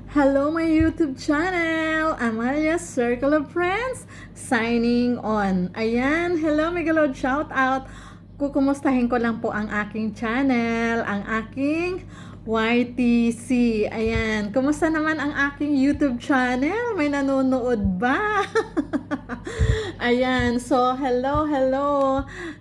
Hello, my YouTube channel! Amalia's Circle of Friends, signing on. Ayan, hello, Megalod, shout out. Kukumustahin ko lang po ang aking channel, ang aking YTC. Ayan, kumusta naman ang aking YouTube channel? May nanonood ba? Ayan, so hello.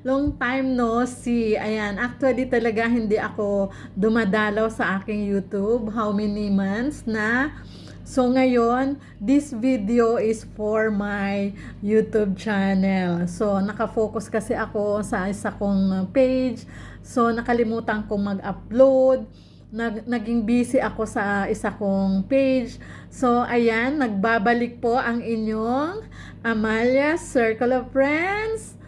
Long time no see. Ayan, actually talaga hindi ako dumadalaw sa aking YouTube. How many months na? So ngayon, this video is for my YouTube channel. So nakafocus kasi ako sa isa kong page. So nakalimutan kong mag-upload. Naging busy ako sa isa kong page. So, ayan, nagbabalik po ang inyong Amalia's Circle of Friends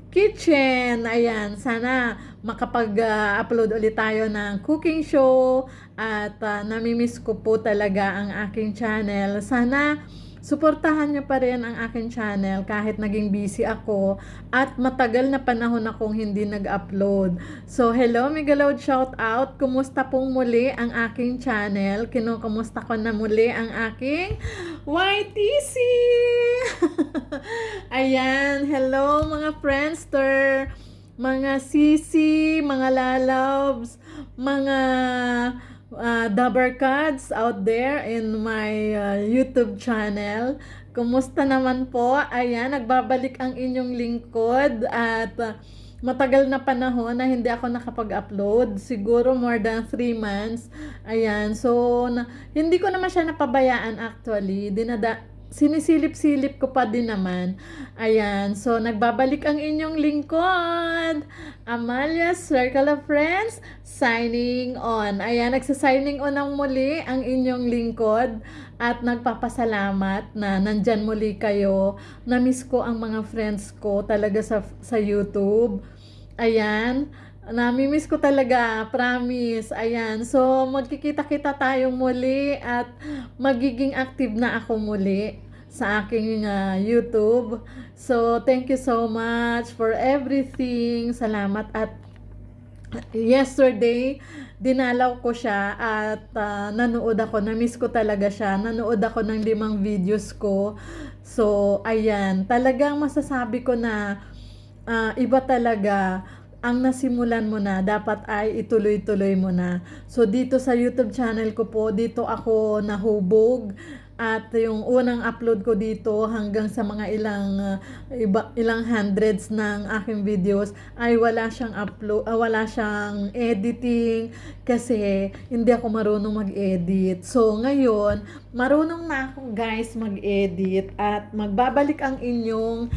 Kitchen. Ayan, sana makapag-upload ulit tayo ng cooking show at namimiss ko po talaga ang aking channel. Sana suportahan nyo pa rin ang aking channel kahit naging busy ako at matagal na panahon akong hindi nag-upload. So, hello Megaload, shout out. Kumusta pong muli ang aking channel? Kinukumusta ko na muli ang aking YTC! Ayan, hello mga friendster, mga sisi, mga lalabs, mga Dabarkads out there in my YouTube channel. Kumusta naman po? Ayan, nagbabalik ang inyong lingkod at matagal na panahon na hindi ako nakapag-upload. Siguro more than 3 months. Ayan, so hindi ko naman siya napabayaan actually. Sinisilip-silip ko pa din naman. Ayan, so nagbabalik ang inyong lingkod. Amalia's Circle of Friends, signing on. Ayan, nagsa-signing on ang muli ang inyong lingkod at nagpapasalamat na nandyan muli kayo. Na-miss ko ang mga friends ko talaga sa YouTube. Ayan, namimiss ko talaga, promise. Ayan, so magkikita-kita tayong muli at magiging active na ako muli sa aking YouTube. So, thank you so much for everything. Salamat at yesterday, dinalaw ko siya at nanood ako. Na-miss ko talaga siya. Nanood ako ng 5 videos ko. So, ayan. Talagang masasabi ko na iba talaga ang nasimulan mo na, dapat ay ituloy-tuloy mo na. So, dito sa YouTube channel ko po, dito ako nahubog. At yung unang upload ko dito hanggang sa mga ilang hundreds ng aking videos ay wala siyang upload, wala siyang editing kasi hindi ako marunong mag-edit. So, ngayon, marunong na ako guys mag-edit at magbabalik ang inyong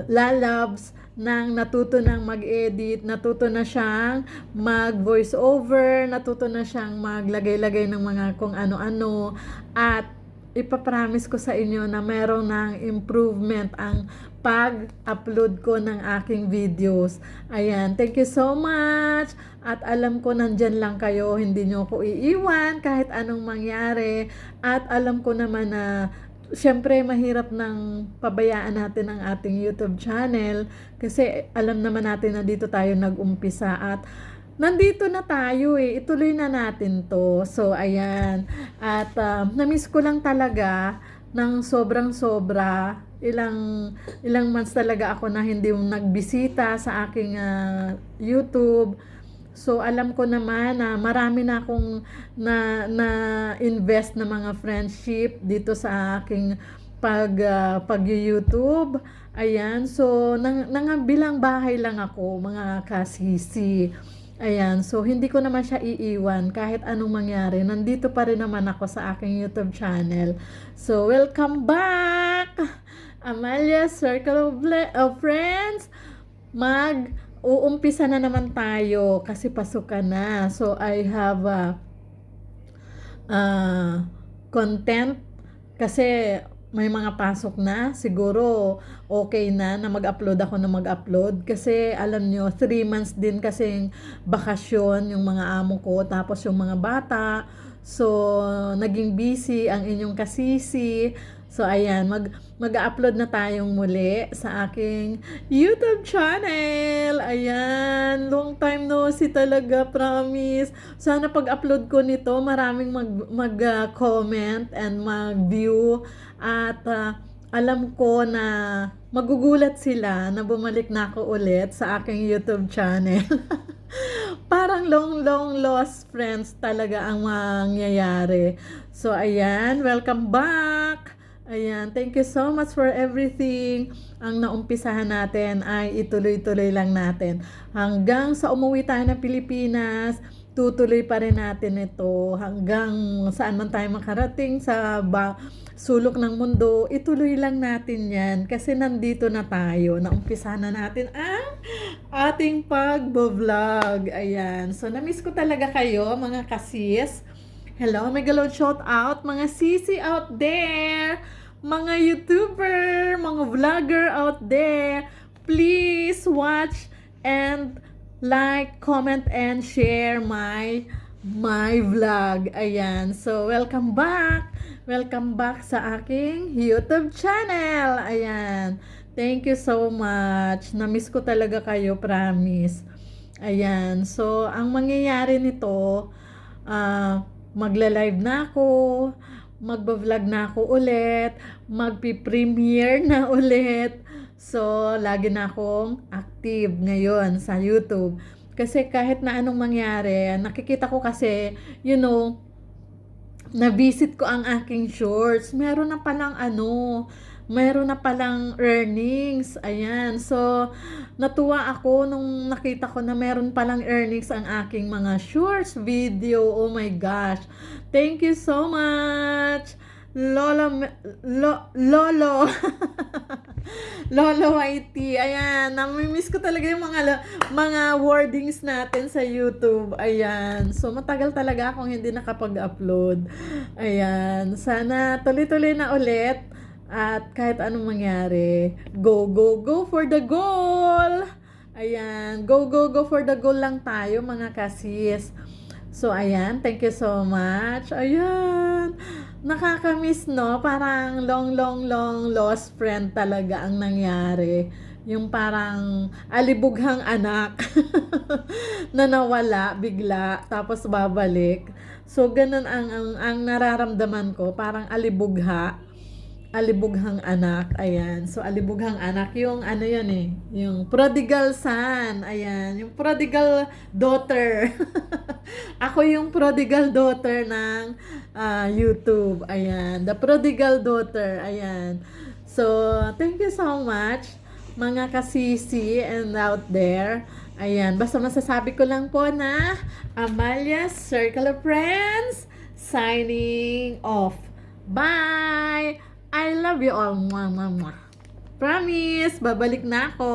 lalabs nang natuto ng mag-edit, natuto na siyang mag-voice over, natuto na siyang maglagay-lagay ng mga kung ano-ano at ipapromise ko sa inyo na meron ng improvement ang pag-upload ko ng aking videos. Ayan, thank you so much at alam ko nandyan lang kayo, hindi nyo ko iiwan kahit anong mangyari at alam ko naman na siyempre, mahirap nang pabayaan natin ang ating YouTube channel kasi alam naman natin na dito tayo nag-umpisa at nandito na tayo ituloy na natin to. So, ayan. At na-miss ko lang talaga ng sobrang-sobra. Ilang months talaga ako na hindi nagbisita sa aking YouTube. So, alam ko naman na marami na akong na-invest na mga friendship dito sa aking pag-YouTube. Ayan, so, nangabilang bahay lang ako, mga kasisi. Ayan, so, hindi ko naman siya iiwan kahit anong mangyari. Nandito pa rin naman ako sa aking YouTube channel. So, welcome back! Amalia's Circle of Friends. Uumpisa na naman tayo kasi pasukan na. So, I have content kasi may mga pasok na. Siguro, okay na mag-upload ako na mag-upload. Kasi, alam nyo, 3 months din kasing bakasyon yung mga amo ko. Tapos yung mga bata. So, naging busy ang inyong kasisi. So ayan, mag-upload na tayong muli sa aking YouTube channel. Ayan, long time no see talaga, promise. Sana pag-upload ko nito, maraming mag-comment and mag-view at alam ko na magugulat sila na bumalik na ako ulit sa aking YouTube channel. Parang long lost friends talaga ang mangyayari. So, ayan, welcome back! Ayan, thank you so much for everything. Ang naumpisahan natin ay ituloy-tuloy lang natin. Hanggang sa umuwi tayo ng Pilipinas, tutuloy pa rin natin ito. Hanggang saan man tayo makarating sa sulok ng mundo, ituloy lang natin yan. Kasi nandito na tayo. Naumpisahan na natin ang ating pag-vlog. Ayan. So, na-miss ko talaga kayo, mga kasis. Hello, megalo shout out, mga sisi out there, mga YouTuber, mga vlogger out there. Please watch and like, comment, and share my vlog. Ayan. So, welcome back. Welcome back sa aking YouTube channel. Ayan. Thank you so much. Na-miss ko talaga kayo, promise. Ayan. So, ang mangyayari nito, magla-live na ako, magba-vlog na ako ulit, magpi-premiere na ulit. So, lagi na akong active ngayon sa YouTube. Kasi kahit na anong mangyari, nakikita ko kasi, na-visit ko ang aking shorts. Meron na palang earnings. Ayan. So, natuwa ako nung nakita ko na meron palang earnings ang aking mga shorts video. Oh my gosh. Thank you so much. Lolo Lolo YT. Ayan, namimiss ko talaga yung mga wordings natin sa YouTube. Ayan. So, matagal talaga akong hindi nakapag-upload. Ayan. Sana tuloy-tuloy na ulit. At kahit anong mangyari, go for the goal! Ayan. Go for the goal lang tayo, mga kasis. So, ayan. Thank you so much. Ayan. Nakakamiss, no? Parang long lost friend talaga ang nangyari. Yung parang alibughang anak na nawala bigla tapos babalik. So, ganun ang nararamdaman ko. Parang alibughang anak. Ayan. So, alibughang anak. Yung ano yan eh. Yung prodigal son. Ayan. Yung prodigal daughter. Ako yung prodigal daughter ng YouTube. Ayan. The prodigal daughter. Ayan. So, thank you so much, mga kasisi and out there. Ayan. Basta masasabi ko lang po na Amalia's Circle of Friends signing off. Bye! I love you all. Mwah, mwah, mwah. Promise, babalik na ako.